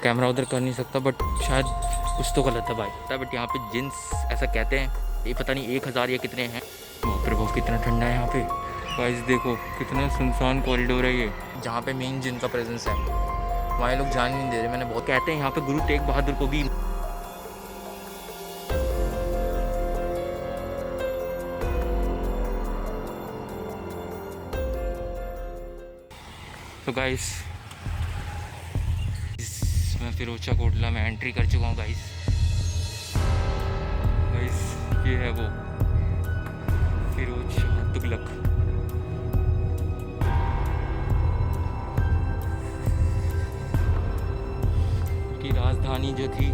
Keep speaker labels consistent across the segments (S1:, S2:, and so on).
S1: Camera उधर कर नहीं सकता, बट शायद कुछ तो गलत है भाई। बट यहाँ पे जिन्स ऐसा कहते हैं, ये पता नहीं 1000 या कितने हैं। बाप रे बाप कितना ठंडा है यहाँ पे गाइस, देखो कितना सुनसान कॉरिडोर है ये, जहाँ पे मेन जिन का प्रेजेंस है वहाँ लोग जान नहीं दे रहे। मैंने बहुत कहते हैं यहाँ पे गुरु तेग बहादुर को भी तो गाइस मैं फिरोजा कोटला में एंट्री कर चुका हूँ गाइस। ये है वो फिरोज शाह तुगलक। की राजधानी जो थी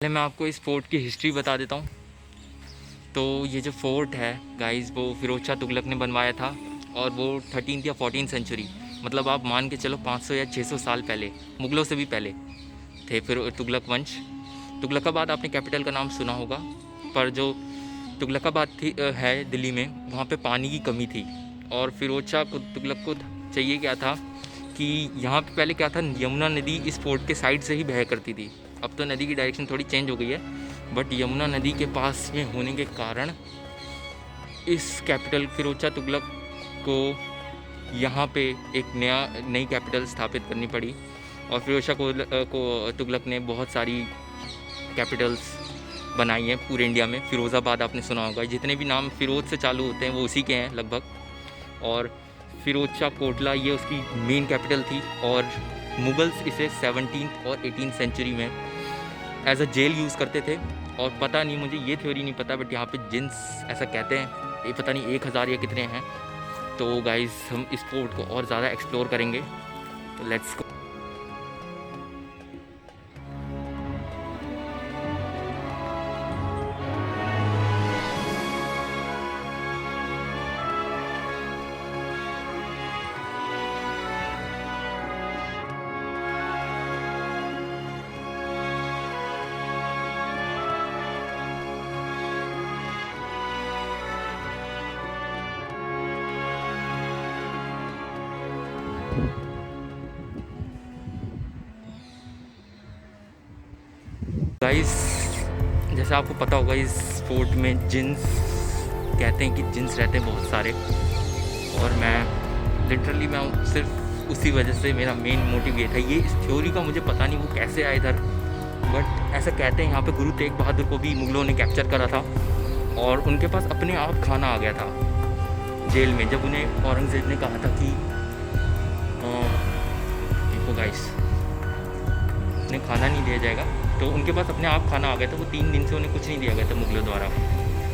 S1: मैं आपको इस फोर्ट की हिस्ट्री बता देता हूँ। तो ये जो फोर्ट है गाइस वो फिरोज शाह तुगलक ने बनवाया था, और वो 13th या 14th सेंचुरी, मतलब आप मान के चलो 500 या 600 साल पहले, मुगलों से भी पहले थे फिर तुगलक वंश। तुगलकाबाद आपने कैपिटल का नाम सुना होगा, पर जो तुगलकाबाद थी है दिल्ली में, वहाँ पे पानी की कमी थी, और फिरोज शाह तुगलक को चाहिए क्या था कि यहाँ पे पहले क्या था, यमुना नदी इस फोर्ट के साइड से ही बह करती थी। अब तो नदी की डायरेक्शन थोड़ी चेंज हो गई है, बट यमुना नदी के पास में होने के कारण इस कैपिटल फिरोज शाह तुगलक को यहाँ पे एक नई कैपिटल स्थापित करनी पड़ी। और फिरोज शाह को तुगलक ने बहुत सारी कैपिटल्स बनाई हैं पूरे इंडिया में। फिरोज़ाबाद आपने सुना होगा, जितने भी नाम फिरोज से चालू होते हैं वो उसी के हैं लगभग। और फिरोज शाह कोटला ये उसकी मेन कैपिटल थी, और मुगल्स इसे 17th और 18th सेंचुरी में एज अ जेल यूज़ करते थे। और पता नहीं, मुझे ये थ्योरी नहीं पता, बट यहाँ पे जिन्स ऐसा कहते हैं, ये पता नहीं 1000 या कितने हैं। तो गाइस हम इस फोर्ट को और ज़्यादा एक्सप्लोर करेंगे, तो लेट्स गो। गाइस जैसे आपको पता होगा, इस फोर्ट में जिन्स कहते हैं कि जिन्स रहते हैं बहुत सारे, और मैं लिटरली मैं सिर्फ उसी वजह से मेरा मेन मोटिव ये था। ये इस थ्योरी का मुझे पता नहीं वो कैसे आया इधर, बट ऐसा कहते हैं यहाँ पे गुरु तेग बहादुर को भी मुगलों ने कैप्चर करा था, और उनके पास अपने आप खाना आ गया था जेल में, जब उन्हें औरंगज़ेब ने कहा था कि देखो गाइस उन्हें खाना नहीं दिया जाएगा, तो उनके पास अपने आप खाना आ गया था। वो 3 दिन से उन्हें कुछ नहीं दिया गया था मुगलों द्वारा।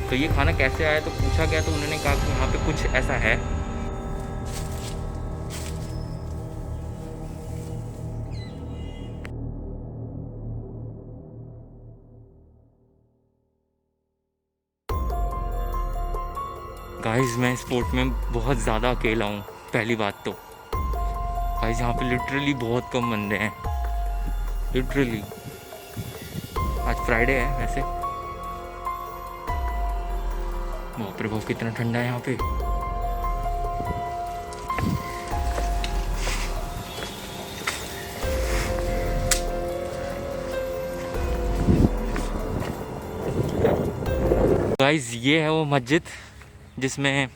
S1: तो ये खाना कैसे आया तो पूछा गया, तो उन्होंने कहा कि यहाँ पे कुछ ऐसा है। गाइस मैं इस फोर्ट में बहुत ज़्यादा अकेला हूँ। पहली बात तो गाइस यहाँ पे लिटरली बहुत कम बंदे हैं, लिटरली। आज फ्राइडे है वैसे। बाप रे बाप कितना ठंडा है यहाँ पे। गाइस ये है वो मस्जिद जिसमें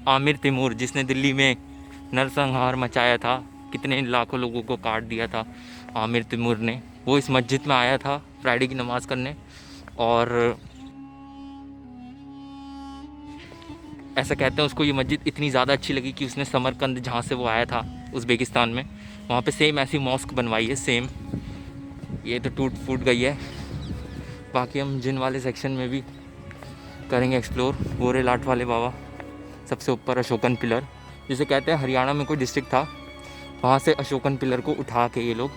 S1: आमिर तैमूर, जिसने दिल्ली में नरसंहार मचाया था, कितने लाखों लोगों को काट दिया था आमिर तैमूर ने, वो इस मस्जिद में आया था फ्राइडे की नमाज़ करने। और ऐसा कहते हैं उसको ये मस्जिद इतनी ज़्यादा अच्छी लगी कि उसने समरकंद, जहाँ से वो आया था उज़्बेकिस्तान में, वहाँ पे सेम ऐसी मॉस्क बनवाई है सेम। ये तो टूट फूट गई है। बाकी हम जिन वाले सेक्शन में भी करेंगे एक्सप्लोर। गोरे लाट वाले बाबा सबसे ऊपर, अशोकन पिलर, जिसे कहते हैं हरियाणा में कोई डिस्ट्रिक्ट था, वहाँ से अशोकन पिलर को उठा के ये लोग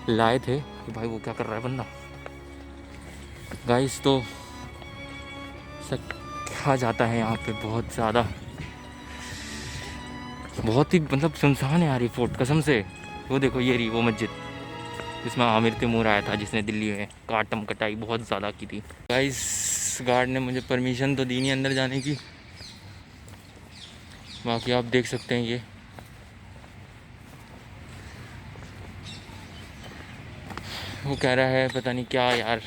S1: लाए थे। भाई वो क्या कर रहा है बंदा गाइस। तो सब कहा जाता है यहाँ पे बहुत ज़्यादा, बहुत ही मतलब सुनसान है यार ये फोर्ट कसम से। वो देखो ये रही वो मस्जिद जिसमें आमिर तैमूर आया था, जिसने दिल्ली में काटम कटाई बहुत ज़्यादा की थी। गाइस गार्ड ने मुझे परमिशन तो दी नहीं अंदर जाने की, बाकी आप देख सकते हैं ये वो कह रहा है पता नहीं क्या यार,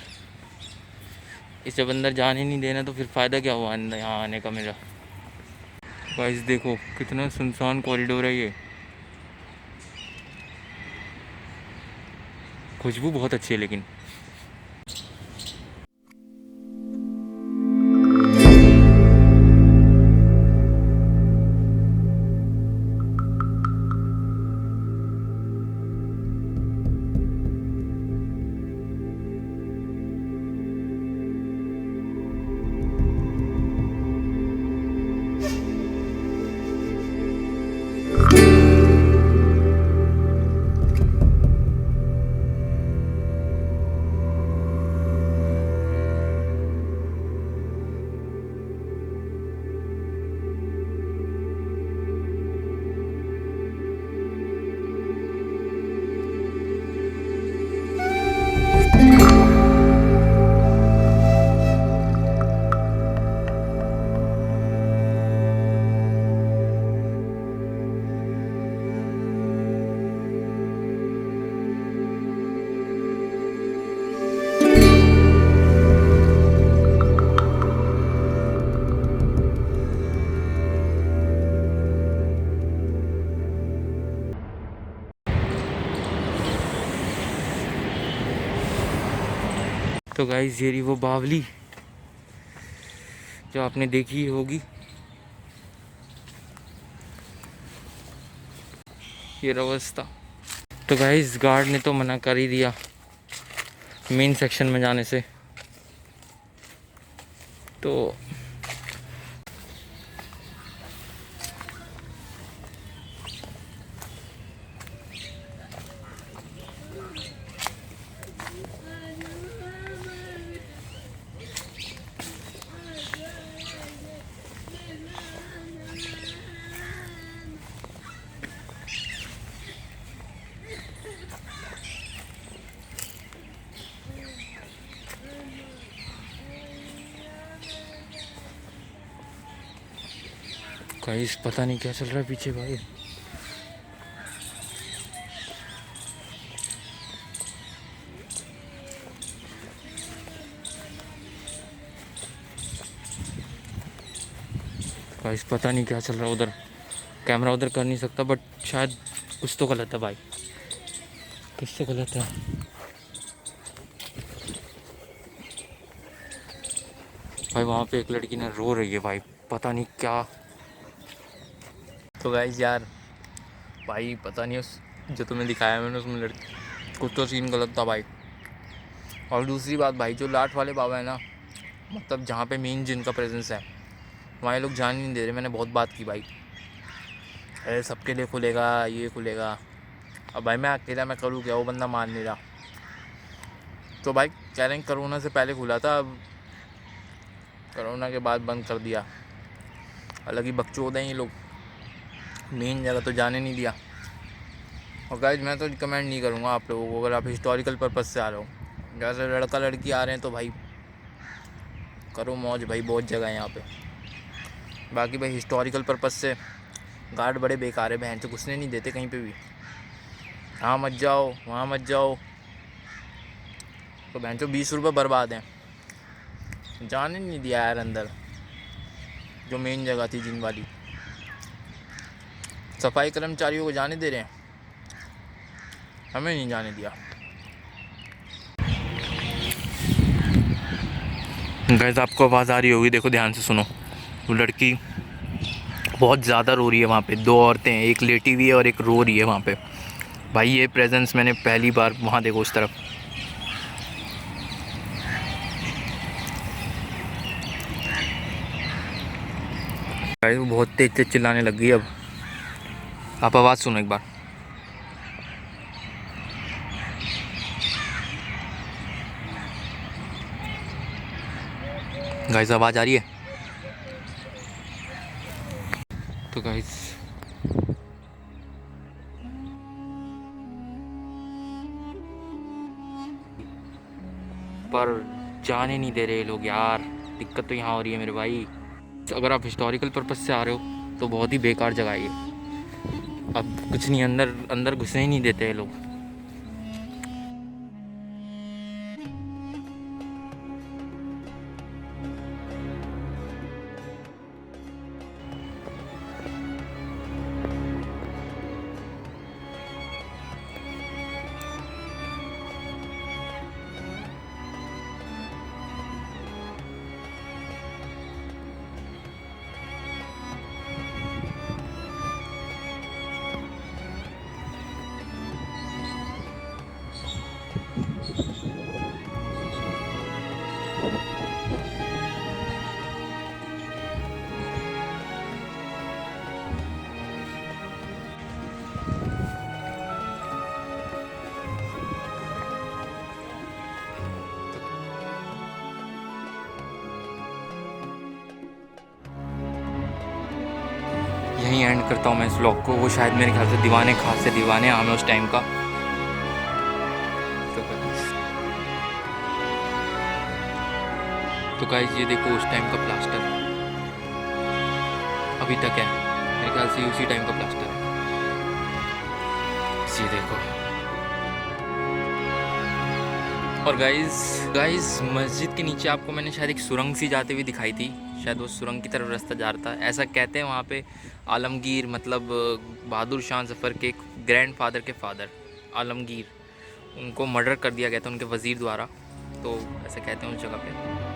S1: इसे जब अंदर जाने नहीं देना तो फिर फ़ायदा क्या हुआ अंदर यहाँ आने का मेरा। गाइस देखो कितना सुनसान कॉरिडोर है ये, खुशबू बहुत अच्छी है लेकिन। तो गाइस ये रही वो बावली जो आपने देखी होगी, ये रास्ता। तो गाइस गार्ड ने तो मना कर ही दिया मेन सेक्शन में जाने से, तो गाइस पता नहीं क्या चल रहा है पीछे भाई। गाइस पता नहीं क्या चल रहा है उधर, कैमरा उधर कर नहीं सकता बट शायद कुछ तो गलत है भाई, कुछ तो गलत है। भाई वहाँ पे एक लड़की ने रो रही है भाई, पता नहीं क्या। तो गाइस यार भाई पता नहीं उस जो तुम्हें दिखाया मैंने उसमें लड़की कुछ तो सीन गलत था भाई। और दूसरी बात भाई जो लाट वाले बाबा है ना, मतलब जहाँ पे मेन जिनका प्रेजेंस है वहाँ लोग जान नहीं दे रहे। मैंने बहुत बात की भाई, अरे सबके लिए खुलेगा ये खुलेगा, अब भाई मैं अकेला मैं करूँ क्या, वो बंदा मान नहीं रहा। तो भाई कह रहे हैं कोरोना से पहले खुला था, अब कोरोना के बाद बंद कर दिया। अलग ही बकचोद हैं ये लोग, मेन जगह तो जाने नहीं दिया। और गाइस मैं तो रिकमेंड नहीं करूँगा आप लोगों को, अगर आप हिस्टोरिकल पर्पज़ से आ रहे हो, जैसे लड़का लड़की आ रहे हैं तो भाई करो मौज भाई, बहुत जगह है यहाँ पे। बाकी भाई हिस्टोरिकल पर्पज़ से गार्ड बड़े बेकार है, बहन से घुसने नहीं देते कहीं पे भी, यहाँ मत जाओ वहाँ मत जाओ, तो बहन चो 20 रुपये बर्बाद हैं, जाने नहीं दिया यार अंदर जो मेन जगह थी जिन वाली। सफाई कर्मचारियों को जाने दे रहे हैं, हमें नहीं जाने दिया। गाइस आपको आवाज़ आ रही होगी, देखो ध्यान से सुनो। वो लड़की बहुत ज़्यादा रो रही है वहाँ पे, दो औरतें हैं, एक लेटी हुई है और एक रो रही है वहाँ पे। भाई ये प्रेजेंस मैंने पहली बार, वहाँ देखो उस तरफ, गाइस वो बहुत तेज तेज चिल्लाने लग गई अब। आप आवाज़ सुनो एक बार। गाइस आवाज़ आ रही है? तो गाइस पर जाने नहीं दे रहे लोग यार, दिक्कत तो यहाँ हो रही है मेरे भाई। अगर आप हिस्टोरिकल पर्पज से आ रहे हो तो बहुत ही बेकार जगह है ये। अब कुछ नहीं, अंदर अंदर घुसने ही नहीं देते हैं लोग। यहीं एंड करता हूँ मैं इस व्लॉग को। वो शायद मेरे ख्याल से दीवाने खास से दीवाने आम है उस टाइम का। तो गाइस ये देखो उस टाइम का प्लास्टर अभी तक है, मेरे ख्याल से उसी टाइम का प्लास्टर है। ये देखो। और गाइस मस्जिद के नीचे आपको मैंने शायद एक सुरंग सी जाते हुए दिखाई थी, शायद वो सुरंग की तरफ रास्ता जा रहा था, ऐसा कहते हैं। वहाँ पे आलमगीर मतलब बहादुर शाह ज़फ़र के ग्रैंडफादर के फादर आलमगीर, उनको मर्डर कर दिया गया था उनके वज़ीर द्वारा, तो ऐसा कहते हैं उस जगह पे।